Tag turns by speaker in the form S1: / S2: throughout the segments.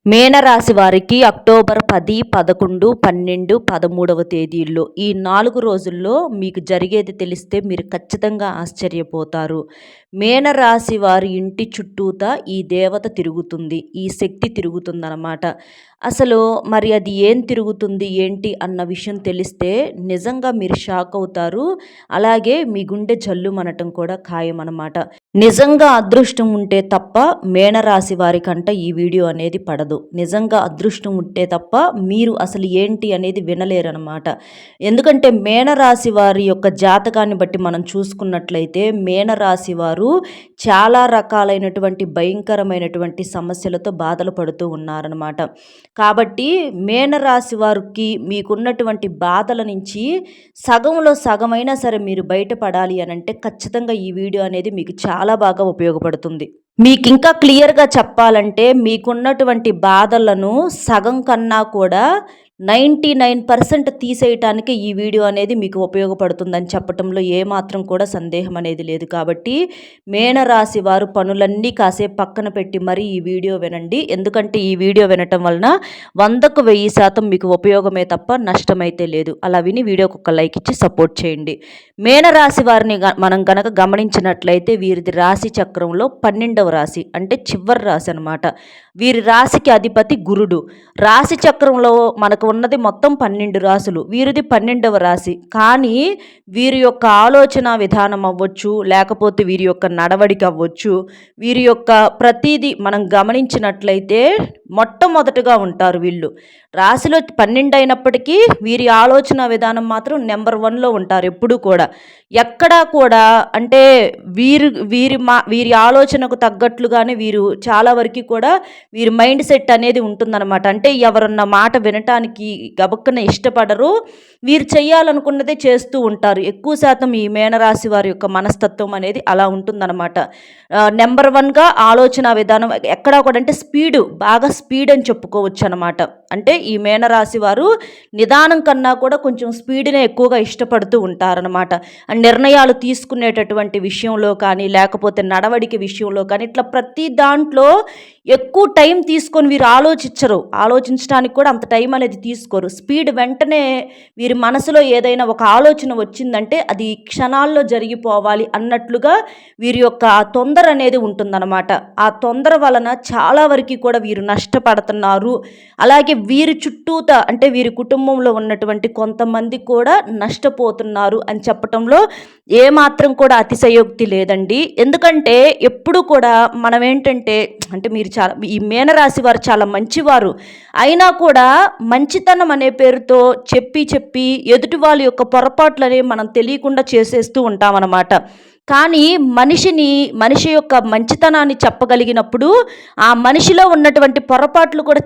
S1: మేనరాశి వారికి అక్టోబర్ 10, 11, 12, 13వ తేదీల్లో ఈ 4 రోజుల్లో మీకు జరిగేది తెలిస్తే మీరు ఖచ్చితంగా ఆశ్చర్యపోతారు. మేనరాశి వారి ఇంటి చుట్టూతా ఈ దేవత తిరుగుతుంది. ఈ శక్తి తిరుగుతుందన్నమాట. అసలు మరి అది ఏం తిరుగుతుంది ఏంటి అన్న విషయం తెలిస్తే నిజంగా మీరు షాక్ అవుతారు. అలాగే మీ గుండె జల్లుమనటం కూడా ఖాయమన్నమాట. నిజంగా అదృష్టం ఉంటే తప్ప మేనరాశి వారికంట ఈ వీడియో అనేది పడదు. నిజంగా అదృష్టం ఉంటే తప్ప మీరు అసలు ఏంటి అనేది వినలేరన్నమాట. ఎందుకంటే మేనరాశి వారి యొక్క జాతకాన్ని బట్టి మనం చూసుకున్నట్లయితే మేనరాశి వారు చాలా రకాలైనటువంటి భయంకరమైనటువంటి సమస్యలతో బాధలు పడుతూ ఉన్నారన్నమాట. కాబట్టి మేనరాశి వారికి మీకున్నటువంటి బాధల నుంచి సగంలో సగమైనా సరే మీరు బయటపడాలి అని అంటే ఖచ్చితంగా ఈ వీడియో అనేది మీకు చాలా బాగా ఉపయోగపడుతుంది. మీకు ఇంకా క్లియర్గా చెప్పాలంటే మీకున్నటువంటి బాధలను సగం కన్నా కూడా 99% తీసేయటానికి ఈ వీడియో అనేది మీకు ఉపయోగపడుతుందని చెప్పడంలో ఏమాత్రం కూడా సందేహం అనేది లేదు. కాబట్టి మేనరాశి వారు పనులన్నీ కాసేపు పక్కన పెట్టి మరీ ఈ వీడియో వినండి. ఎందుకంటే ఈ వీడియో వినటం వలన 100కు 1000% మీకు ఉపయోగమే తప్ప నష్టమైతే లేదు. అలా విని వీడియోకి ఒక లైక్ ఇచ్చి సపోర్ట్ చేయండి. మేనరాశి వారిని మనం గనక గమనించినట్లయితే వీరిది రాశి చక్రంలో 12వ రాశి, అంటే చివరి రాశి అనమాట. వీరి రాశికి అధిపతి గురుడు. రాశి చక్రంలో మనకు ఉన్నది మొత్తం 12 రాశులు. వీరిది 12వ రాశి. కానీ వీరి యొక్క ఆలోచన విధానం అవ్వచ్చు, లేకపోతే వీరి యొక్క నడవడిక అవ్వచ్చు, వీరి యొక్క ప్రతిదీ మనం గమనించినట్లయితే మొట్టమొదటగా ఉంటారు వీళ్ళు. రాశిలో 12 అయినప్పటికీ వీరి ఆలోచన విధానం మాత్రం నెంబర్ 1లో ఉంటారు ఎప్పుడూ కూడా. ఎక్కడా కూడా అంటే వీరి ఆలోచనకు తగ్గట్లుగానే వీరు చాలా వరకు కూడా వీరి మైండ్ సెట్ అనేది ఉంటుందన్నమాట. అంటే ఎవరన్న మాట వినటానికి గబక్కన ఇష్టపడరు. వీరు చేయాలనుకున్నదే చేస్తూ ఉంటారు. ఎక్కువ శాతం ఈ మేనరాశి వారి యొక్క మనస్తత్వం అనేది అలా ఉంటుందన్నమాట. నెంబర్ 1గా ఆలోచన విధానం ఎక్కడా కూడా అంటే బాగా స్పీడ్ అని చెప్పుకోవచ్చు అనమాట. అంటే ఈ మేనరాశి వారు నిదానం కన్నా కూడా కొంచెం స్పీడ్నే ఎక్కువగా ఇష్టపడుతూ ఉంటారనమాట. నిర్ణయాలు తీసుకునేటటువంటి విషయంలో కానీ, లేకపోతే నడవడిక విషయంలో కానీ, ఇట్లా ప్రతి దాంట్లో ఎక్కువ టైం తీసుకొని వీరు ఆలోచించడానికి కూడా అంత టైం అనేది తీసుకోరు. స్పీడ్ వెంటనే వీరి మనసులో ఏదైనా ఒక ఆలోచన వచ్చిందంటే అది క్షణాల్లో జరిగిపోవాలి అన్నట్లుగా వీరి యొక్క తొందర అనేది ఉంటుందన్నమాట. ఆ తొందర వలన చాలా వరకు కూడా వీరు నష్టపడుతున్నారు. అలాగే వీరి చుట్టూత అంటే వీరి కుటుంబంలో ఉన్నటువంటి కొంతమంది కూడా నష్టపోతున్నారు అని చెప్పటంలో ఏమాత్రం కూడా అతిశయోక్తి లేదండి. ఎందుకంటే ఎప్పుడు కూడా మనం ఏంటంటే అంటే ఈ మేనరాశి వారు చాలా మంచివారు అయినా కూడా మంచితనం అనే పేరుతో చెప్పి ఎదుటి వాళ్ళ యొక్క పొరపాట్లని మనం తెలియకుండా చేసేస్తూ ఉంటామన్నమాట. కానీ మనిషి యొక్క మంచితనాన్ని చెప్పగలిగినప్పుడు ఆ మనిషిలో ఉన్నటువంటి పొరపాట్లు కూడా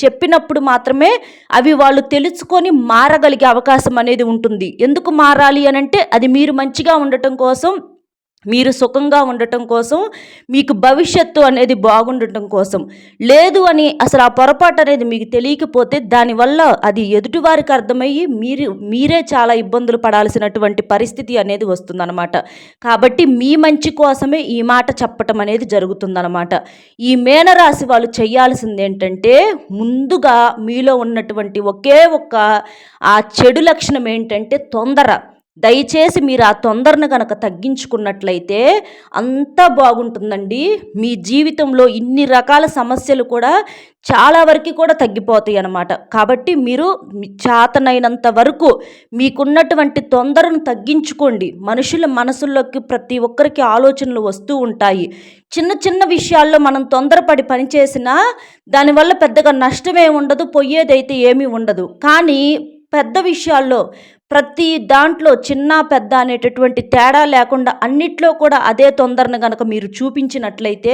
S1: చెప్పినప్పుడు మాత్రమే అవి వాళ్ళు తెలుసుకొని మారగలిగే అవకాశం అనేది ఉంటుంది. ఎందుకు మారాలి అనంటే అది మీరు మంచిగా ఉండటం కోసం, మీరు సుఖంగా ఉండటం కోసం, మీకు భవిష్యత్తు అనేది బాగుండటం కోసం. లేదు అని అసలు ఆ పొరపాటు అనేది మీకు తెలియకపోతే దానివల్ల అది ఎదుటివారికి అర్థమయ్యి మీరే చాలా ఇబ్బందులు పడాల్సినటువంటి పరిస్థితి అనేది వస్తుందన్నమాట. కాబట్టి మీ మంచి కోసమే ఈ మాట చెప్పటం అనేది జరుగుతుందన్నమాట. ఈ మేనరాశి వాళ్ళు చేయాల్సింది ఏంటంటే ముందుగా మీలో ఉన్నటువంటి ఒకే ఒక్క ఆ చెడు లక్షణం ఏంటంటే తొందర. దయచేసి మీరు ఆ తొందరను కనుక తగ్గించుకున్నట్లయితే అంతా బాగుంటుందండి. మీ జీవితంలో ఇన్ని రకాల సమస్యలు కూడా చాలా వరకు కూడా తగ్గిపోతాయి అన్నమాట. కాబట్టి మీరు చేతనైనంత వరకు మీకున్నటువంటి తొందరను తగ్గించుకోండి. మనుషుల మనసుల్లోకి ప్రతి ఒక్కరికి ఆలోచనలు వస్తూ ఉంటాయి. చిన్న విషయాల్లో మనం తొందరపడి పనిచేసినా దానివల్ల పెద్దగా నష్టమే ఉండదు, పోయేదైతే ఏమీ ఉండదు. కానీ పెద్ద విషయాల్లో ప్రతి దాంట్లో చిన్న పెద్ద అనేటటువంటి తేడా లేకుండా అన్నిట్లో కూడా అదే తొందరను కనుక మీరు చూపించినట్లయితే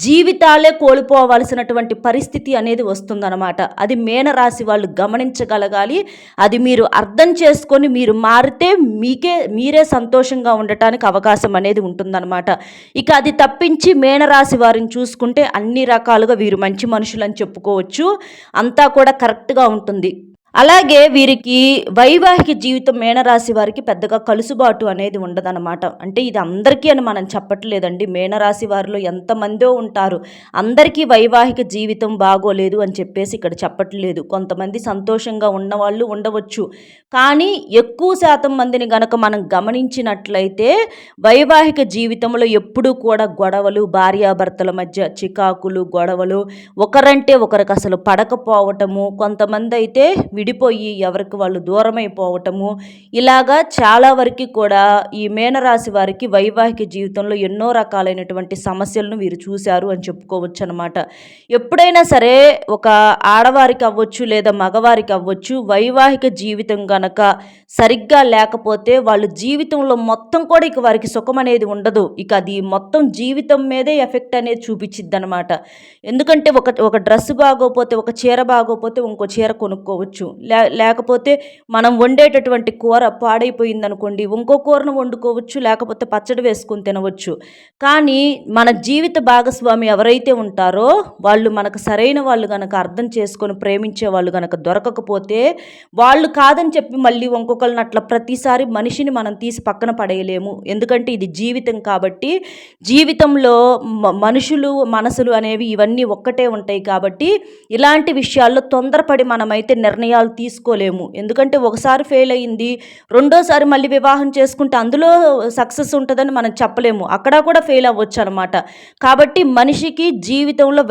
S1: జీవితాలే కోల్పోవలసినటువంటి పరిస్థితి అనేది వస్తుందన్నమాట. అది మేనరాశి వాళ్ళు గమనించగలగాలి. అది మీరు అర్థం చేసుకొని మీరు మారితే మీరే సంతోషంగా ఉండటానికి అవకాశం అనేది ఉంటుందన్నమాట. ఇక అది తప్పించి మేనరాశి వారిని చూసుకుంటే అన్ని రకాలుగా వీరు మంచి మనుషులని చెప్పుకోవచ్చు. అంతా కూడా కరెక్ట్గా ఉంటుంది. అలాగే వీరికి వైవాహిక జీవితం మీనరాశి వారికి పెద్దగా కలుసుబాటు అనేది ఉండదన్నమాట. అంటే ఇది అందరికీ అని మనం చెప్పట్లేదండి. మీనరాశి వారిలో ఎంతమందో ఉంటారు. అందరికీ వైవాహిక జీవితం బాగోలేదు అని చెప్పేసి ఇక్కడ చెప్పట్లేదు. కొంతమంది సంతోషంగా ఉన్నవాళ్ళు ఉండవచ్చు. కానీ ఎక్కువ శాతం మందిని గనక మనం గమనించినట్లయితే వైవాహిక జీవితంలో ఎప్పుడూ కూడా గొడవలు, భార్యాభర్తల మధ్య చికాకులు, గొడవలు, ఒకరంటే ఒకరికి అసలు పడకపోవటము, కొంతమంది అయితే విడిపోయి ఎవరికి వాళ్ళు దూరమైపోవటము, ఇలాగా చాలా వరకు కూడా ఈ మీనరాశి వారికి వైవాహిక జీవితంలో ఎన్నో రకాలైనటువంటి సమస్యలను వీరు చూశారు అని చెప్పుకోవచ్చు అనమాట. ఎప్పుడైనా సరే ఒక ఆడవారికి అవ్వచ్చు లేదా మగవారికి అవ్వచ్చు, వైవాహిక జీవితం గనక సరిగ్గా లేకపోతే వాళ్ళ జీవితంలో మొత్తం కూడా ఇక వారికి సుఖం అనేది ఉండదు. ఇక అది మొత్తం జీవితం మీదే ఎఫెక్ట్ అనేది చూపించిద్ది అనమాట. ఎందుకంటే ఒక ఒక డ్రెస్ బాగోపోతే, ఒక చీర బాగోపోతే ఇంకో చీర కొనుక్కోవచ్చు. లేకపోతే మనం వండేటటువంటి కూర పాడైపోయిందనుకోండి, ఇంకో కూరను వండుకోవచ్చు, లేకపోతే పచ్చడి వేసుకొని తినవచ్చు. కానీ మన జీవిత భాగస్వామి ఎవరైతే ఉంటారో వాళ్ళు మనకు సరైన వాళ్ళు గనక అర్థం చేసుకొని ప్రేమించే వాళ్ళు గనక దొరకకపోతే, వాళ్ళు కాదని చెప్పి మళ్ళీ ఇంకొకరిని అట్లా ప్రతిసారి మనిషిని మనం తీసి పక్కన పడేయలేము. ఎందుకంటే ఇది జీవితం కాబట్టి, జీవితంలో మనుషులు మనసులు అనేవి ఇవన్నీ ఒక్కటే ఉంటాయి కాబట్టి, ఇలాంటి విషయాల్లో తొందరపడి మనమైతే నిర్ణయాలు తీసుకోలేము. ఎందుకంటే ఒకసారి ఫెయిల్ అయ్యింది, రెండోసారి మళ్ళీ వివాహం చేసుకుంటే అందులో సక్సెస్ ఉంటుందని మనం చెప్పలేము. అక్కడ కూడా ఫెయిల్ అవ్వచ్చు అనమాట. కాబట్టి మనిషికి జీవితంలో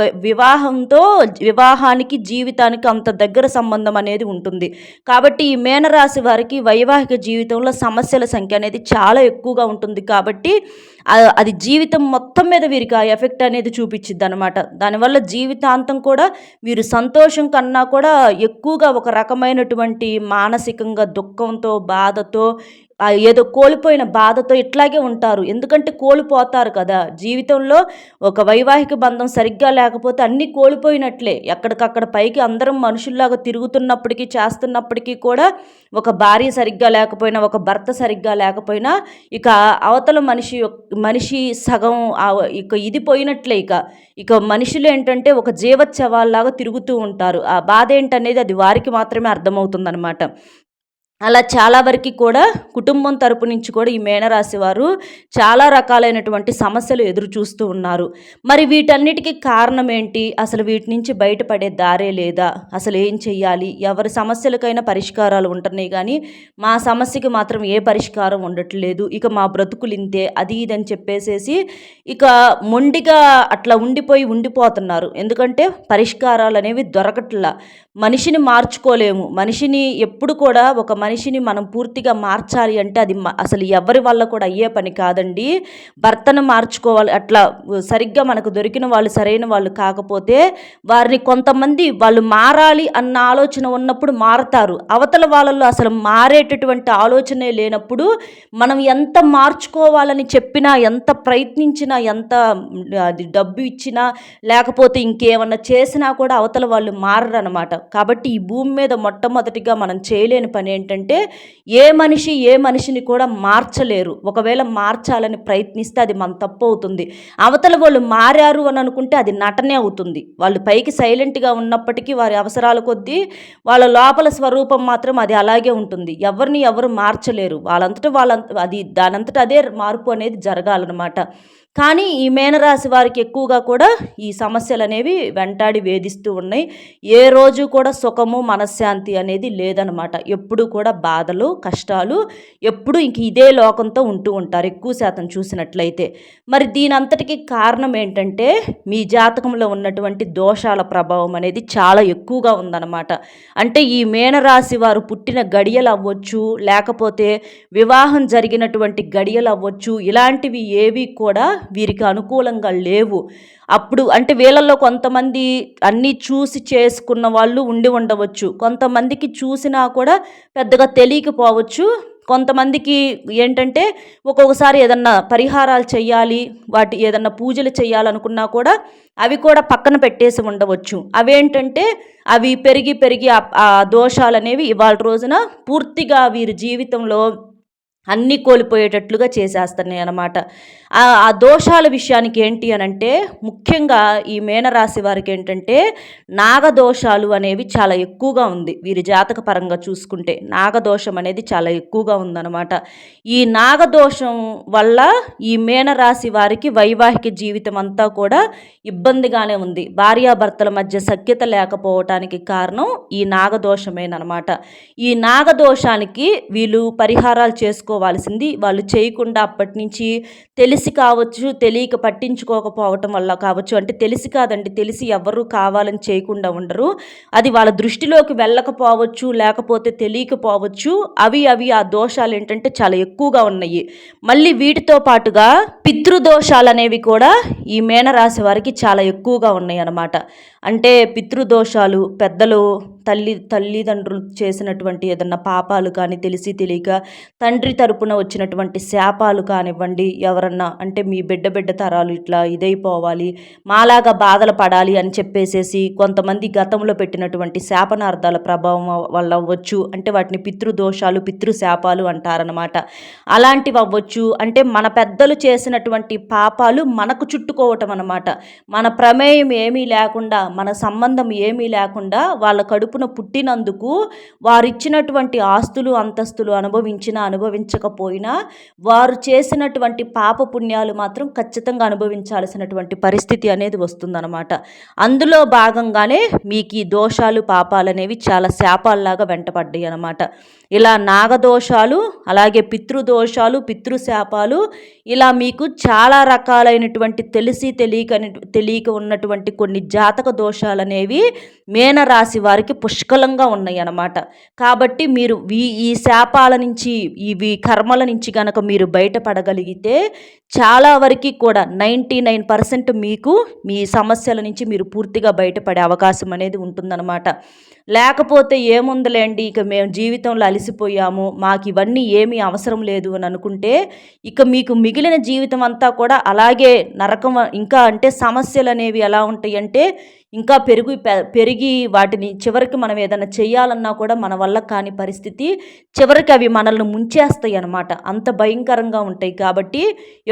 S1: వివాహానికి జీవితానికి అంత దగ్గర సంబంధం అనేది ఉంటుంది. కాబట్టి ఈ మీనరాశి వారికి వైవాహిక జీవితంలో సమస్యల సంఖ్య అనేది చాలా ఎక్కువగా ఉంటుంది. కాబట్టి అది జీవితం మొత్తం మీద వీరికి ఆ ఎఫెక్ట్ అనేది చూపించిద్ది అనమాట. దానివల్ల జీవితాంతం కూడా వీరు సంతోషం కన్నా కూడా ఎక్కువగా ఒక రకమైనటువంటి మానసికంగా దుఃఖంతో, బాధతో, ఏదో కోల్పోయిన బాధతో ఇట్లాగే ఉంటారు. ఎందుకంటే కోల్పోతారు కదా జీవితంలో. ఒక వైవాహిక బంధం సరిగ్గా లేకపోతే అన్నీ కోల్పోయినట్లే. ఎక్కడికక్కడ పైకి అందరం మనుషుల్లాగా తిరుగుతున్నప్పటికీ, చేస్తున్నప్పటికీ కూడా ఒక భార్య సరిగ్గా లేకపోయినా, ఒక భర్త సరిగ్గా లేకపోయినా ఇక అవతల మనిషి సగం ఇక ఇది పోయినట్లే. ఇక మనుషులు ఏంటంటే ఒక జీవోత్సవాల్లాగా తిరుగుతూ ఉంటారు. ఆ బాధ ఏంటనేది అది వారికి మాత్రమే అర్థమవుతుందన్నమాట. అలా చాలా వరకు కూడా కుటుంబం తరపు నుంచి కూడా ఈ మీనరాశి వారు చాలా రకాలైనటువంటి సమస్యలు ఎదురు చూస్తూ ఉన్నారు. మరి వీటన్నిటికీ కారణం ఏంటి? అసలు వీటి నుంచి బయటపడే దారే లేదా? అసలు ఏం చెయ్యాలి? ఎవరి సమస్యలకైనా పరిష్కారాలు ఉంటున్నాయి కానీ మా సమస్యకి మాత్రం ఏ పరిష్కారం ఉండట్లేదు. ఇక మా బ్రతుకులు ఇంతే, అది ఇదని చెప్పేసేసి ఇక మొండిగా అట్లా ఉండిపోతున్నారు. ఎందుకంటే పరిష్కారాలు అనేవి దొరకట్లా. మనిషిని మార్చుకోలేము. మనిషిని ఎప్పుడు కూడా ఒక మనిషిని మనం పూర్తిగా మార్చాలి అంటే అది అసలు ఎవరి వల్ల కూడా అయ్యే పని కాదండి. భర్తను మార్చుకోవాలి. అట్లా సరిగ్గా మనకు దొరికిన వాళ్ళు సరైన వాళ్ళు కాకపోతే వారిని కొంతమంది వాళ్ళు మారాలి అన్న ఆలోచన ఉన్నప్పుడు మారతారు. అవతల వాళ్ళల్లో అసలు మారేటటువంటి ఆలోచనే లేనప్పుడు మనం ఎంత మార్చుకోవాలని చెప్పినా, ఎంత ప్రయత్నించినా, ఎంత అది డబ్బు ఇచ్చినా, లేకపోతే ఇంకేమన్నా చేసినా కూడా అవతల వాళ్ళు మారరు అనమాట. కాబట్టి ఈ భూమి మీద మొట్టమొదటిగా మనం చేయలేని పని ఏంటంటే ఏ మనిషిని కూడా మార్చలేరు. ఒకవేళ మార్చాలని ప్రయత్నిస్తే అది మన తప్పు అవుతుంది. అవతల వాళ్ళు మారారు అని అనుకుంటే అది నటనే అవుతుంది. వాళ్ళు పైకి సైలెంట్గా ఉన్నప్పటికీ వారి అవసరాల కొద్దీ వాళ్ళ లోపల స్వరూపం మాత్రం అది అలాగే ఉంటుంది. ఎవరిని ఎవరు మార్చలేరు. అది దానంతట అదే మార్పు అనేది జరగాలన్నమాట. కానీ ఈ మీనరాశి వారికి ఎక్కువగా కూడా ఈ సమస్యలు అనేవి వెంటాడి వేధిస్తూ ఉన్నాయి. ఏ రోజు కూడా సుఖము, మనశ్శాంతి అనేది లేదనమాట. ఎప్పుడు కూడా బాధలు, కష్టాలు, ఎప్పుడు ఇంక ఇదే లోకంతో ఉంటూ ఉంటారు ఎక్కువ శాతం చూసినట్లయితే. మరి దీనంతటికి కారణం ఏంటంటే మీ జాతకంలో ఉన్నటువంటి దోషాల ప్రభావం అనేది చాలా ఎక్కువగా ఉందన్నమాట. అంటే ఈ మీనరాశి వారు పుట్టిన గడియలు అవ్వచ్చు, లేకపోతే వివాహం జరిగినటువంటి గడియలు అవ్వచ్చు, ఇలాంటివి ఏవి కూడా వీరికి అనుకూలంగా లేవు. అప్పుడు అంటే వీళ్ళల్లో కొంతమంది అన్నీ చూసి చేసుకున్న వాళ్ళు ఉండవచ్చు. కొంతమందికి చూసినా కూడా పెద్దగా తెలియకపోవచ్చు. కొంతమందికి ఏంటంటే ఒక్కొక్కసారి ఏదన్నా పరిహారాలు చేయాలి, ఏదన్నా పూజలు చేయాలనుకున్నా కూడా అవి కూడా పక్కన పెట్టేసి ఉండవచ్చు. అవేంటంటే అవి పెరిగి ఆ దోషాలు అనేవి ఇవాళ రోజున పూర్తిగా వీరి జీవితంలో అన్నీ కోల్పోయేటట్లుగా చేసేస్తున్నాయి అన్నమాట. ఆ దోషాల విషయానికి ఏంటి అనంటే, ముఖ్యంగా ఈ మీనరాశి వారికేంటంటే, నాగదోషాలు అనేవి చాలా ఎక్కువగా ఉంది. వీరి జాతక పరంగా చూసుకుంటే, నాగదోషం అనేది చాలా ఎక్కువగా ఉందన్నమాట. ఈ నాగదోషం వల్ల ఈ మీనరాశి వారికి వైవాహిక జీవితం అంతా కూడా ఇబ్బందిగానే ఉంది. భార్యాభర్తల మధ్య సఖ్యత లేకపోవటానికి కారణం ఈ నాగదోషమేననమాట. ఈ నాగదోషానికి వీళ్ళు పరిహారాలు చేసుకోవాల్సింది వాళ్ళు చేయకుండా అప్పటినుంచి తెలిసి కావచ్చు, తెలియక పట్టించుకోకపోవటం వల్ల కావచ్చు. అంటే తెలిసి కాదండి, తెలిసి ఎవ్వరూ కావాలని చేయకుండా ఉండరు. అది వాళ్ళ దృష్టిలోకి వెళ్ళకపోవచ్చు, లేకపోతే తెలియకపోవచ్చు. అవి ఆ దోషాలేంటంటే చాలా ఎక్కువగా ఉన్నాయి. మళ్ళీ వీటితో పాటుగా పితృదోషాలనేవి కూడా ఈ మీనరాశి వారికి చాలా ఎక్కువగా ఉన్నాయన్నమాట. అంటే పితృదోషాలు పెద్దలు తల్లిదండ్రులు చేసినటువంటి ఏదన్నా పాపాలు కానీ తెలిసి తెలియక తండ్రి తరపున వచ్చినటువంటి శాపాలు కానివ్వండి, ఎవరన్నా అంటే మీ బిడ్డ తరాలు ఇట్లా ఇదైపోవాలి, మాలాగా బాధలు పడాలి అని చెప్పేసేసి కొంతమంది గతంలో పెట్టినటువంటి శాపనార్థాల ప్రభావం వల్ల అవ్వచ్చు. అంటే వాటిని పితృదోషాలు పితృశాపాలు అంటారనమాట. అలాంటివి అవ్వచ్చు. అంటే మన పెద్దలు చేసినటువంటి పాపాలు మనకు చుట్టుకోవటం అనమాట. మన ప్రమేయం ఏమీ లేకుండా, మన సంబంధం ఏమీ లేకుండా వాళ్ళ కడుపున పుట్టినందుకు వారిచ్చినటువంటి ఆస్తులు అంతస్తులు అనుభవించకపోయినా వారు చేసినటువంటి పాప పుణ్యాలు మాత్రం ఖచ్చితంగా అనుభవించాల్సినటువంటి పరిస్థితి అనేది వస్తుందన్నమాట. అందులో భాగంగానే మీకు ఈ దోషాలు పాపాలు అనేవి చాలా శాపాల్లాగా వెంటపడ్డాయి అన్నమాట. ఇలా నాగదోషాలు, అలాగే పితృదోషాలు పితృశాపాలు, ఇలా మీకు చాలా రకాలైనటువంటి తెలియక ఉన్నటువంటి కొన్ని జాతక దోషాలనేవి మీనరాశి వారికి పుష్కలంగా ఉన్నాయి అన్నమాట. కాబట్టి మీరు ఈ శాపాల నుంచి, ఇవి కర్మల నుంచి గనక మీరు బయటపడగలిగితే చాలా వరకు కూడా 99% మీకు మీ సమస్యల నుంచి మీరు పూర్తిగా బయటపడే అవకాశం అనేది ఉంటుందన్నమాట. లేకపోతే ఏముందిలేండి, ఇక మేము జీవితంలో అలసిపోయాము, మాకు ఇవన్నీ ఏమీ అవసరం లేదు అని అనుకుంటే ఇక మీకు మిగిలిన జీవితం అంతా కూడా అలాగే నరకం. ఇంకా అంటే సమస్యలు అనేవి ఎలా ఉంటాయి అంటే ఇంకా పెరిగి వాటిని చివరికి మనం ఏదైనా చేయాలన్నా కూడా మన వల్ల కాని పరిస్థితి, చివరికి అవి మనల్ని ముంచేస్తాయి అన్నమాట. అంత భయంకరంగా ఉంటాయి. కాబట్టి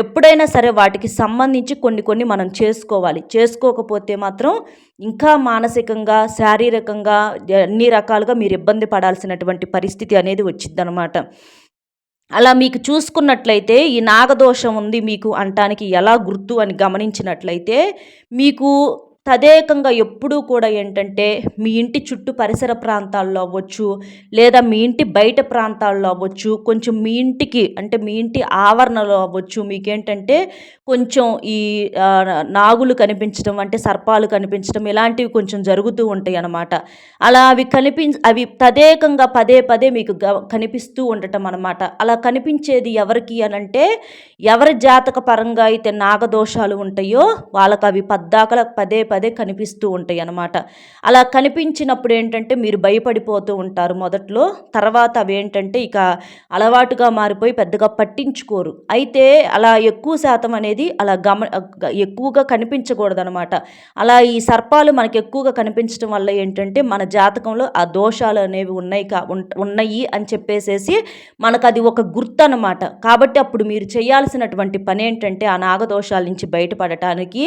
S1: ఎప్పుడైనా సరే వాటికి సంబంధించి కొన్ని మనం చేసుకోవాలి. చేసుకోకపోతే మాత్రం ఇంకా మానసికంగా శారీరకంగా అన్ని రకాలుగా మీరు ఇబ్బంది పడాల్సినటువంటి పరిస్థితి అనేది వచ్చిందనమాట. అలా మీకు చూసుకున్నట్లయితే ఈ నాగదోషం ఉంది మీకు అంటానికి ఎలా గుర్తు అని గమనించినట్లయితే, మీకు తదేకంగా ఎప్పుడూ కూడా ఏంటంటే మీ ఇంటి చుట్టూ పరిసర ప్రాంతాల్లో అవ్వచ్చు, లేదా మీ ఇంటి బయట ప్రాంతాల్లో అవ్వచ్చు, కొంచెం మీ ఇంటికి అంటే మీ ఇంటి ఆవరణలో అవ్వచ్చు, మీకేంటంటే కొంచెం ఈ నాగులు కనిపించడం, అంటే సర్పాలు కనిపించడం, ఇలాంటివి కొంచెం జరుగుతూ ఉంటాయి అన్నమాట. అలా అవి తదేకంగా పదే మీకు కనిపిస్తూ ఉండటం అన్నమాట. అలా కనిపించేది ఎవరికి అనంటే, ఎవరి జాతక పరంగా అయితే నాగదోషాలు ఉంటాయో వాళ్ళకి అవి పద్దాకల పదే కనిపిస్తూ ఉంటాయి అన్నమాట. అలా కనిపించినప్పుడు ఏంటంటే మీరు భయపడిపోతూ ఉంటారు మొదట్లో. తర్వాత అవి ఏంటంటే ఇక అలవాటుగా మారిపోయి పెద్దగా పట్టించుకోరు. అయితే అలా ఎక్కువ శాతం అనేది అలా ఎక్కువగా కనిపించకూడదనమాట. అలా ఈ సర్పాలు మనకి ఎక్కువగా కనిపించడం వల్ల ఏంటంటే మన జాతకంలో ఆ దోషాలు అనేవి ఉన్నాయి అని చెప్పేసేసి మనకు అది ఒక గుర్తు అనమాట. కాబట్టి అప్పుడు మీరు చేయాల్సినటువంటి పని ఏంటంటే ఆ నాగదోషాల నుంచి బయటపడటానికి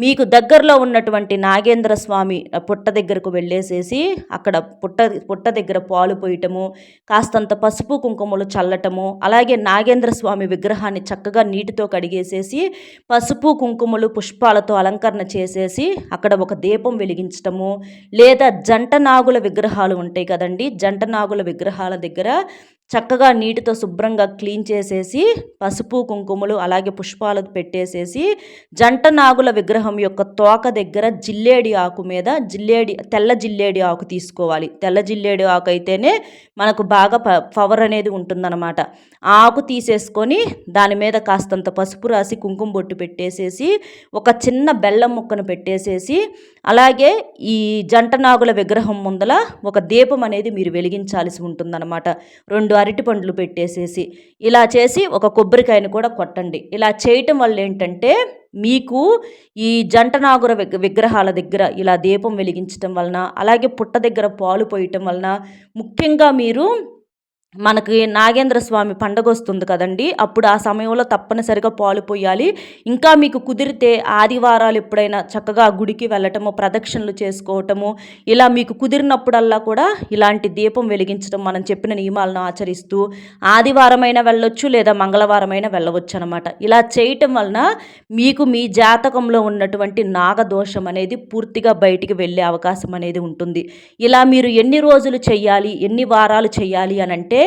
S1: మీకు దగ్గరలో ఉన్నటువంటి నాగేంద్ర స్వామి పుట్ట దగ్గరకు వెళ్ళేసేసి అక్కడ పుట్ట దగ్గర పాలు పోయటము, కాస్తంత పసుపు కుంకుమలు చల్లటము, అలాగే నాగేంద్ర స్వామి విగ్రహాన్ని చక్కగా నీటితో కడిగేసేసి పసుపు కుంకుమలు పుష్పాలతో అలంకరణ చేసేసి అక్కడ ఒక దీపం వెలిగించటము, లేదా జంట నాగుల విగ్రహాలు ఉంటాయి కదండి, జంట నాగుల విగ్రహాల దగ్గర చక్కగా నీటితో శుభ్రంగా క్లీన్ చేసేసి పసుపు కుంకుమలు అలాగే పుష్పాలు పెట్టేసేసి జంట నాగుల విగ్రహం యొక్క తోక దగ్గర జిల్లేడి ఆకు మీద తెల్ల జిల్లేడి ఆకు తీసుకోవాలి. తెల్ల జిల్లేడి ఆకు అయితేనే మనకు బాగా పవర్ అనేది ఉంటుందన్నమాట. ఆ ఆకు తీసేసుకొని దాని మీద కాస్తంత పసుపు రాసి కుంకుమ బొట్టు పెట్టేసేసి ఒక చిన్న బెల్లం ముక్కను పెట్టేసేసి అలాగే ఈ జంట నాగుల విగ్రహం ముందల ఒక దీపం అనేది మీరు వెలిగించాల్సి ఉంటుందన్నమాట. 2 అరటి పండ్లు పెట్టేసేసి ఇలా చేసి ఒక కొబ్బరికాయను కూడా కొట్టండి. ఇలా చేయటం వల్ల ఏంటంటే మీకు ఈ జంట నాగుల విగ్రహాల దగ్గర ఇలా దీపం వెలిగించటం వలన, అలాగే పుట్ట దగ్గర పాలు పోయటం వలన, ముఖ్యంగా మీరు మనకి నాగేంద్ర స్వామి పండగొస్తుంది కదండీ! అప్పుడు ఆ సమయంలో తప్పనిసరిగా పాలు పొయ్యాలి. ఇంకా మీకు కుదిరితే ఆదివారాలు ఎప్పుడైనా చక్కగా గుడికి వెళ్ళటము, ప్రదక్షిణలు చేసుకోవటము, ఇలా మీకు కుదిరినప్పుడల్లా కూడా ఇలాంటి దీపం వెలిగించడం మనం చెప్పిన నియమాలను ఆచరిస్తూ ఆదివారమైనా వెళ్ళొచ్చు, లేదా మంగళవారమైనా వెళ్ళవచ్చనమాట. ఇలా చేయటం వలన మీకు మీ జాతకంలో ఉన్నటువంటి నాగదోషం అనేది పూర్తిగా బయటికి వెళ్ళే అవకాశం అనేది ఉంటుంది. ఇలా మీరు ఎన్ని రోజులు చెయ్యాలి, ఎన్ని వారాలు చెయ్యాలి అనంటే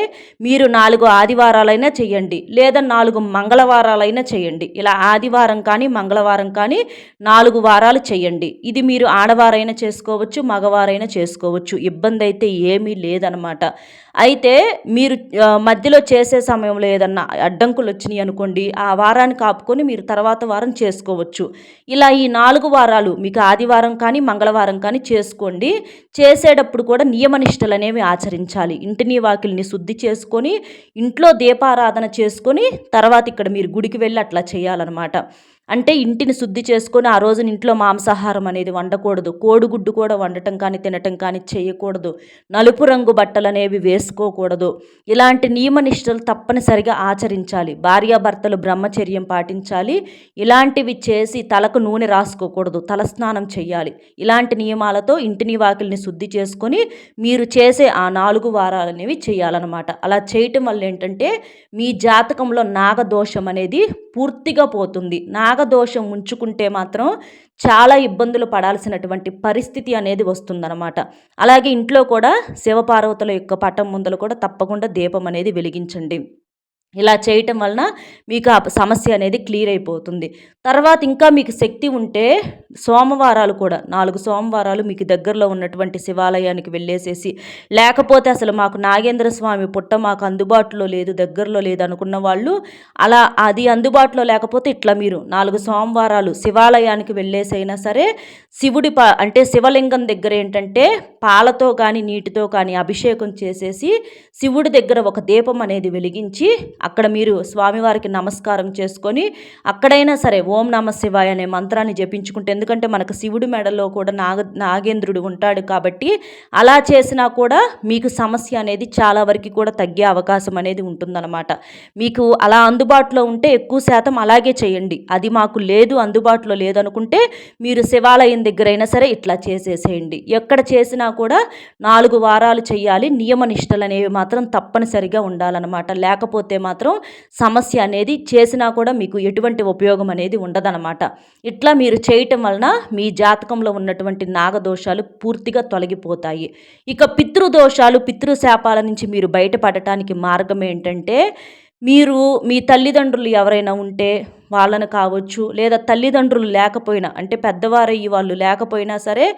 S1: మీరు 4 ఆదివారాలైనా చేయండి, లేదా 4 మంగళవారాలైనా చేయండి. ఇలా ఆదివారం కానీ మంగళవారం కానీ 4 వారాలు చేయండి. ఇది మీరు ఆడవారైనా చేసుకోవచ్చు, మగవారైనా చేసుకోవచ్చు. ఇబ్బంది అయితే ఏమీ లేదనమాట. అయితే మీరు మధ్యలో చేసే సమయంలో ఏదన్నా అడ్డంకులు వచ్చినాయి అనుకోండి, ఆ వారానికి ఆపుకొని మీరు తర్వాత వారం చేసుకోవచ్చు. ఇలా ఈ 4 వారాలు మీకు ఆదివారం కానీ మంగళవారం కానీ చేసుకోండి. చేసేటప్పుడు కూడా నియమనిష్టలనేవి ఆచరించాలి. ఇంటిని వాకిలిని శుద్ధి చేసుకొని, ఇంట్లో దీపారాధన చేసుకొని, తర్వాత ఇక్కడ మీరు గుడికి వెళ్ళి అట్లా చేయాలన్నమాట. అంటే ఇంటిని శుద్ధి చేసుకొని ఆ రోజున ఇంట్లో మాంసాహారం అనేది వండకూడదు. కోడిగుడ్డు కూడా వండటం కానీ తినటం కానీ చేయకూడదు. నలుపు రంగు బట్టలు అనేవి వేసుకోకూడదు. ఇలాంటి నియమనిష్టలు తప్పనిసరిగా ఆచరించాలి. భార్యాభర్తలు బ్రహ్మచర్యం పాటించాలి. ఇలాంటివి చేసి తలకు నూనె రాసుకోకూడదు. తలస్నానం చేయాలి. ఇలాంటి నియమాలతో ఇంటిని వాకిలిని శుద్ధి చేసుకొని మీరు చేసే ఆ 4 వారాలు అనేవి చేయాలన్నమాట. అలా చేయటం వల్ల ఏంటంటే మీ జాతకంలో నాగదోషం అనేది పూర్తిగా పోతుంది. నాగదోషం ఉంచుకుంటే మాత్రం చాలా ఇబ్బందులు పడాల్సినటువంటి పరిస్థితి అనేది వస్తుందన్నమాట. అలాగే ఇంట్లో కూడా శివపార్వతుల యొక్క పటం ముందల కూడా తప్పకుండా దీపం అనేది వెలిగించండి. ఇలా చేయటం వలన మీకు ఆ సమస్య అనేది క్లియర్ అయిపోతుంది. తర్వాత ఇంకా మీకు శక్తి ఉంటే సోమవారాలు కూడా 4 సోమవారాలు మీకు దగ్గరలో ఉన్నటువంటి శివాలయానికి వెళ్ళేసేసి, లేకపోతే అసలు మాకు నాగేంద్ర స్వామి పుట్ట మాకు అందుబాటులో లేదు, దగ్గరలో లేదు అనుకున్న వాళ్ళు, అలా అది అందుబాటులో లేకపోతే ఇట్లా మీరు 4 సోమవారాలు శివాలయానికి వెళ్ళేసైనా సరే శివుడి అంటే శివలింగం దగ్గర ఏంటంటే పాలతో కానీ నీటితో కానీ అభిషేకం చేసేసి శివుడి దగ్గర ఒక దీపం అనేది వెలిగించి అక్కడ మీరు స్వామివారికి నమస్కారం చేసుకొని అక్కడైనా సరే ఓం నమ శివాయ అనే మంత్రాన్ని జపించుకుంటే, ఎందుకంటే మనకు శివుడి మెడలో కూడా నాగేంద్రుడు ఉంటాడు కాబట్టి అలా చేసినా కూడా మీకు సమస్య అనేది చాలా వరకు కూడా తగ్గే అవకాశం అనేది ఉంటుందన్నమాట. మీకు అలా అందుబాటులో ఉంటే ఎక్కువ శాతం అలాగే చేయండి. అది మాకు లేదు, అందుబాటులో లేదనుకుంటే మీరు శివాలయం దగ్గరైనా సరే ఇట్లా చేసేసేయండి. ఎక్కడ చేసినా కూడా 4 వారాలు చేయాలి. నియమ నిష్టలు అనేవి మాత్రం తప్పనిసరిగా ఉండాలన్నమాట. లేకపోతే మాత్రం సమస్య అనేది చేసినా కూడా మీకు ఎటువంటి ఉపయోగం అనేది ఉండదన్నమాట. ఇట్లా మీరు చేయటం వలన మీ జాతకంలో ఉన్నటువంటి నాగదోషాలు పూర్తిగా తొలగిపోతాయి. ఇక పితృదోషాలు, పితృశాపాల నుంచి మీరు బయటపడటానికి మార్గం ఏంటంటే, మీరు మీ తల్లిదండ్రులు ఎవరైనా ఉంటే వాళ్ళను కావచ్చు, లేదా తల్లిదండ్రులు లేకపోయినా అంటే పెద్దవారయ్యి వాళ్ళు లేకపోయినా సరే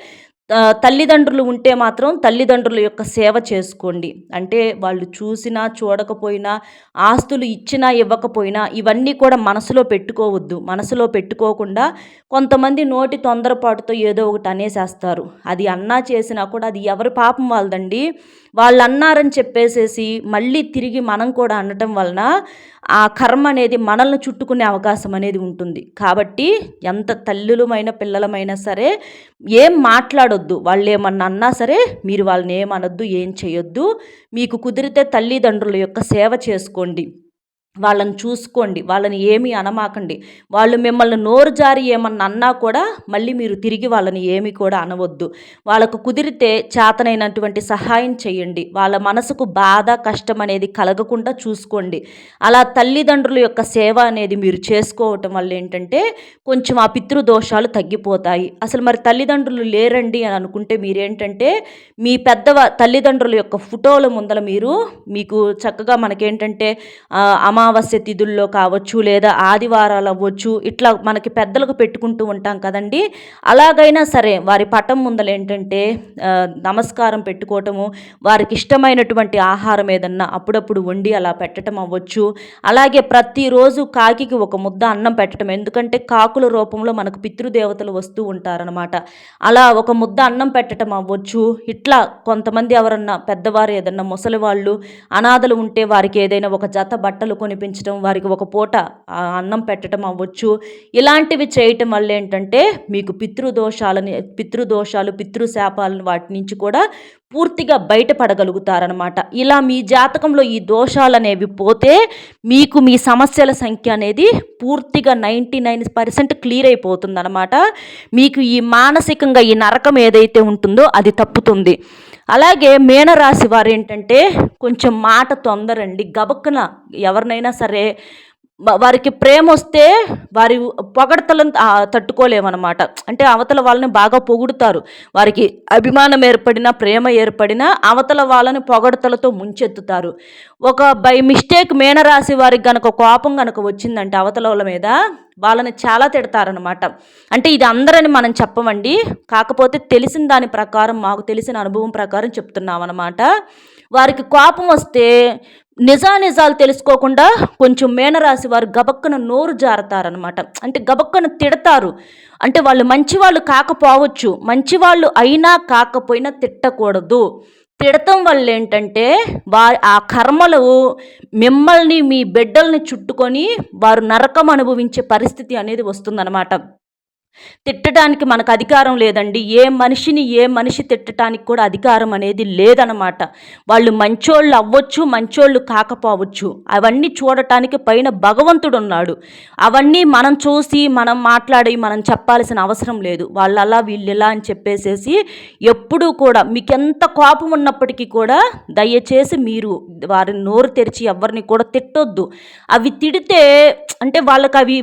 S1: తల్లిదండ్రులు ఉంటే మాత్రం తల్లిదండ్రుల యొక్క సేవ చేసుకోండి. అంటే వాళ్ళు చూసినా చూడకపోయినా, ఆస్తులు ఇచ్చినా ఇవ్వకపోయినా ఇవన్నీ కూడా మనసులో పెట్టుకోవద్దు. మనసులో పెట్టుకోకుండా కొంతమంది నోటి తొందరపాటుతో ఏదో ఒకటి అనేసేస్తారు. అది అన్నా చేసినా కూడా అది ఎవరి పాపం వాళ్ళదండి. వాళ్ళు అన్నారని చెప్పేసేసి మళ్ళీ తిరిగి మనం కూడా అనటం వలన ఆ కర్మ అనేది మనల్ని చుట్టుకునే అవకాశం అనేది ఉంటుంది. కాబట్టి ఎంత తల్లులమైన పిల్లలమైనా సరే ఏం మాట్లాడొద్దు. వాళ్ళు ఏమన్నా అన్నా సరే మీరు వాళ్ళని ఏమనొద్దు, ఏం చేయొద్దు. మీకు కుదిరితే తల్లిదండ్రుల యొక్క సేవ చేసుకోండి. వాళ్ళని చూసుకోండి. వాళ్ళని ఏమీ అనమాకండి. వాళ్ళు మిమ్మల్ని నోరు జారి ఏమన్నా అన్నా కూడా మళ్ళీ మీరు తిరిగి వాళ్ళని ఏమీ కూడా అనవద్దు. వాళ్ళకు కుదిరితే చేతనైనటువంటి సహాయం చేయండి. వాళ్ళ మనసుకు బాధ, కష్టం అనేది కలగకుండా చూసుకోండి. అలా తల్లిదండ్రుల యొక్క సేవ అనేది మీరు చేసుకోవటం వల్ల ఏంటంటే కొంచెం ఆ పితృదోషాలు తగ్గిపోతాయి. అసలు మరి తల్లిదండ్రులు లేరండి అని అనుకుంటే మీరేంటంటే మీ తల్లిదండ్రుల యొక్క ఫోటోల ముందల మీకు చక్కగా మనకేంటంటే అమావాస్య తిథుల్లో కావచ్చు, లేదా ఆదివారాలు అవ్వచ్చు, ఇట్లా మనకి పెద్దలకు పెట్టుకుంటూ ఉంటాం కదండి. అలాగైనా సరే వారి పటం ముందల ఏంటంటే నమస్కారం పెట్టుకోవటము, వారికి ఇష్టమైనటువంటి ఆహారం ఏదన్నా అప్పుడప్పుడు వండి అలా పెట్టడం అవ్వచ్చు. అలాగే ప్రతిరోజు కాకికి ఒక ముద్ద అన్నం పెట్టడం, ఎందుకంటే కాకుల రూపంలో మనకు పితృదేవతలు వస్తూ ఉంటారనమాట. అలా ఒక ముద్ద అన్నం పెట్టడం అవ్వచ్చు. ఇట్లా కొంతమంది ఎవరన్నా పెద్దవారు ఏదన్నా ముసలి వాళ్ళు అనాథలు ఉంటే వారికి ఏదైనా ఒక జత బట్టలు కొనిపించడం, వారికి ఒక పూట అన్నం పెట్టడం అవ్వచ్చు. ఇలాంటివి చేయటం వల్ల ఏంటంటే మీకు పితృదోషాలు, పితృశాపాలను వాటి నుంచి కూడా పూర్తిగా బయటపడగలుగుతారనమాట. ఇలా మీ జాతకంలో ఈ దోషాలనేవి పోతే మీకు మీ సమస్యల సంఖ్య అనేది పూర్తిగా 99% క్లియర్ అయిపోతుందన్నమాట. మీకు ఈ మానసికంగా ఈ నరకం ఏదైతే ఉంటుందో అది తప్పుతుంది. అలాగే మీనరాశి వారు ఏంటంటే కొంచెం మాట తొందరండి. గబక్కున ఎవరినైనా సరే వారికి ప్రేమ వస్తే వారి పొగడతలను తట్టుకోలేమన్నమాట. అంటే అవతల వాళ్ళని బాగా పొగుడుతారు. వారికి అభిమానం ఏర్పడినా, ప్రేమ ఏర్పడినా అవతల వాళ్ళని పొగడతలతో ముంచెత్తుతారు. ఒక బై మిస్టేక్ మీనరాశి వారికి గనక కోపం గనక వచ్చిందంటే అవతల వాళ్ళ మీద, వాళ్ళని చాలా తిడతారనమాట. అంటే ఇది అందరని మనం చెప్పమండి, కాకపోతే తెలిసిన దాని ప్రకారం, మాకు తెలిసిన అనుభవం ప్రకారం చెప్తున్నామన్నమాట. వారికి కోపం వస్తే నిజానిజాలు తెలుసుకోకుండా కొంచెం మీనరాశి వారు గబక్కన నోరు జారతారనమాట. అంటే గబక్కన తిడతారు. అంటే వాళ్ళు మంచివాళ్ళు కాకపోవచ్చు, మంచివాళ్ళు అయినా కాకపోయినా తిట్టకూడదు. తిడతం వల్ల ఏంటంటే ఆ కర్మలు మిమ్మల్ని, మీ బిడ్డల్ని చుట్టుకొని వారు నరకం అనుభవించే పరిస్థితి అనేది వస్తుందన్నమాట. తిట్టడానికి మనకు అధికారం లేదండి. ఏ మనిషి తిట్టడానికి కూడా అధికారం అనేది లేదనమాట. వాళ్ళు మంచోళ్ళు అవ్వచ్చు, మంచోళ్ళు కాకపోవచ్చు. అవన్నీ చూడటానికి పైన భగవంతుడు ఉన్నాడు. అవన్నీ మనం చూసి, మనం మాట్లాడి, మనం చెప్పాల్సిన అవసరం లేదు. వాళ్ళు అలా వీళ్ళు ఇలా అని చెప్పేసేసి ఎప్పుడూ కూడా మీకెంత కోపం ఉన్నప్పటికీ కూడా దయచేసి మీరు వారిని నోరు తెరిచి ఎవరిని కూడా తిట్టొద్దు. అవి తిడితే అంటే వాళ్ళకి అవి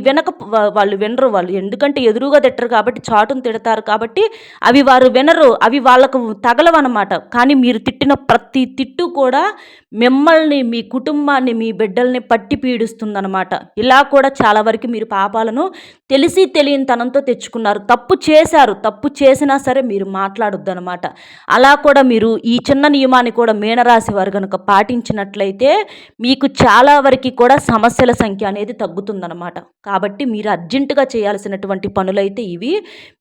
S1: వాళ్ళు వినరు. వాళ్ళు ఎందుకంటే ఎదురుగా తిట్టరు కాబట్టి, చాటును తిడతారు కాబట్టి అవి వారు వినరు, అవి వాళ్ళకు తగలవన్నమాట. కానీ మీరు తిట్టిన ప్రతి తిట్టు కూడా మిమ్మల్ని, మీ కుటుంబాన్ని, మీ బిడ్డల్ని పట్టి పీడిస్తుందన్నమాట. ఇలా కూడా చాలా వరకు మీరు పాపాలను తెలిసి తెలియని తనంతో తెచ్చుకున్నారు. తప్పు చేశారు, తప్పు చేసినా సరే మీరు మాట్లాడొద్దు అనమాట. అలా కూడా మీరు ఈ చిన్న నియమాన్ని కూడా మీనరాశి వారు కనుక పాటించినట్లయితే మీకు చాలా వరకు కూడా సమస్యల సంఖ్య అనేది తగ్గుతుందన్నమాట. కాబట్టి మీరు అర్జెంటుగా చేయాల్సినటువంటి పనులైతే ఇవి.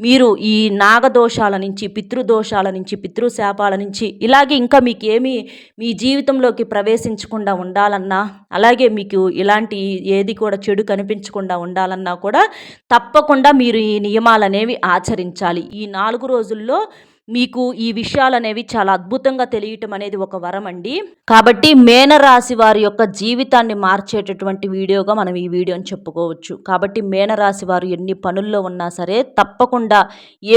S1: మీరు ఈ నాగదోషాల నుంచి, పితృదోషాల నుంచి, పితృశాపాల నుంచి, ఇలాగే ఇంకా మీకేమీ మీ జీవితంలోకి ప్రవేశించకుండా ఉండాలన్నా, అలాగే మీకు ఇలాంటి ఏది కూడా చెడు కనిపించకుండా ఉండాలన్నా కూడా తప్పకుండా మీరు ఈ నియమాలనేవి ఆచరించాలి. ఈ 4 రోజుల్లో మీకు ఈ విషయాలనేవి చాలా అద్భుతంగా తెలియటం అనేది ఒక వరం అండి. కాబట్టి మీనరాశి వారి యొక్క జీవితాన్ని మార్చేటటువంటి వీడియోగా మనం ఈ వీడియోని చెప్పుకోవచ్చు. కాబట్టి మీనరాశి వారు ఎన్ని పనుల్లో ఉన్నా సరే తప్పకుండా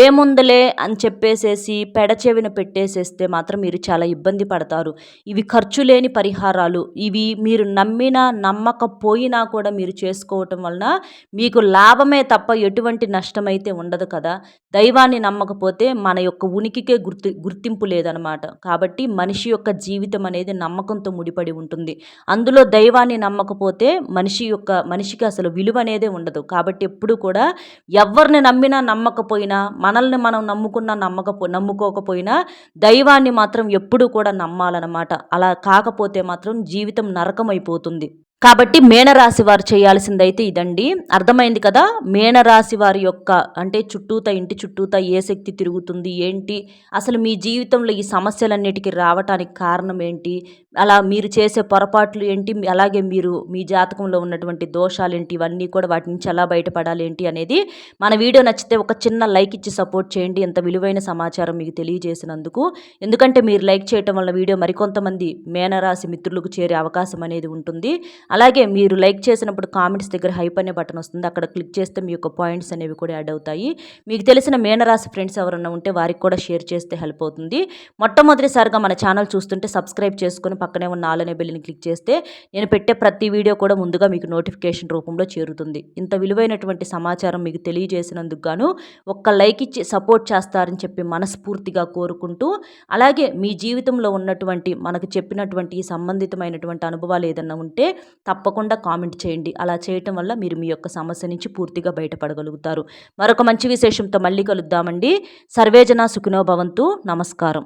S1: ఏముందలే అని చెప్పేసేసి పెడచెవిన పెట్టేసేస్తే మాత్రం మీరు చాలా ఇబ్బంది పడతారు. ఇవి ఖర్చు లేని పరిహారాలు. ఇవి మీరు నమ్మినా నమ్మకపోయినా కూడా మీరు చేసుకోవటం వలన మీకు లాభమే తప్ప ఎటువంటి నష్టమైతే ఉండదు కదా. దైవాన్ని నమ్మకపోతే మన యొక్క ఉనికికే గుర్తింపు లేదనమాట. కాబట్టి మనిషి యొక్క జీవితం అనేది నమ్మకంతో ముడిపడి ఉంటుంది. అందులో దైవాన్ని నమ్మకపోతే మనిషికి అసలు విలువ అనేదే ఉండదు. కాబట్టి ఎప్పుడు కూడా ఎవరిని నమ్మినా నమ్మకపోయినా, మనల్ని మనం నమ్ముకోకపోయినా దైవాన్ని మాత్రం ఎప్పుడు కూడా నమ్మాలన్నమాట. అలా కాకపోతే మాత్రం జీవితం నరకమైపోతుంది. కాబట్టి మీనరాశి వారు చేయాల్సిందైతే ఇదండి. అర్థమైంది కదా. మీనరాశి వారి యొక్క అంటే ఇంటి చుట్టూతా ఏ శక్తి తిరుగుతుంది ఏంటి, అసలు మీ జీవితంలో ఈ సమస్యలన్నిటికీ రావటానికి కారణం ఏంటి, అలా మీరు చేసే పొరపాట్లు ఏంటి, అలాగే మీరు మీ జాతకంలో ఉన్నటువంటి దోషాలు ఏంటి, ఇవన్నీ కూడా వాటి నుంచి ఎలా బయటపడాలి ఏంటి అనేది మన వీడియో నచ్చితే ఒక చిన్న లైక్ ఇచ్చి సపోర్ట్ చేయండి. ఎంత విలువైన సమాచారం మీకు తెలియజేసినందుకు. ఎందుకంటే మీరు లైక్ చేయటం వల్ల వీడియో మరికొంతమంది మీనరాశి మిత్రులకు చేరే అవకాశం అనేది ఉంటుంది. అలాగే మీరు లైక్ చేసినప్పుడు కామెంట్స్ దగ్గర హైప్ అనే బటన్ వస్తుంది. అక్కడ క్లిక్ చేస్తే మీ యొక్క పాయింట్స్ అనేవి కూడా యాడ్ అవుతాయి. మీకు తెలిసిన మీనరాశి ఫ్రెండ్స్ ఎవరన్నా ఉంటే వారికి కూడా షేర్ చేస్తే హెల్ప్ అవుతుంది. మొట్టమొదటిసారిగా మన ఛానల్ చూస్తుంటే సబ్స్క్రైబ్ చేసుకుని పక్కనే ఉన్న ఆల్ అనే బెల్ని క్లిక్ చేస్తే నేను పెట్టే ప్రతి వీడియో కూడా ముందుగా మీకు నోటిఫికేషన్ రూపంలో చేరుతుంది. ఇంత విలువైనటువంటి సమాచారం మీకు తెలియజేసినందుకు గాను ఒక్క లైక్ ఇచ్చి సపోర్ట్ చేస్తారని చెప్పి మనస్ఫూర్తిగా కోరుకుంటూ, అలాగే మీ జీవితంలో ఉన్నటువంటి మనకు చెప్పినటువంటి సంబంధితమైనటువంటి అనుభవాలు ఏదన్నా ఉంటే తప్పకుండా కామెంట్ చేయండి. అలా చేయటం వల్ల మీరు మీ యొక్క సమస్య నుంచి పూర్తిగా బయటపడగలుగుతారు. మరొక మంచి విశేషంతో మళ్ళీ కలుద్దామండి. సర్వేజన సుఖినో భవంతు. నమస్కారం.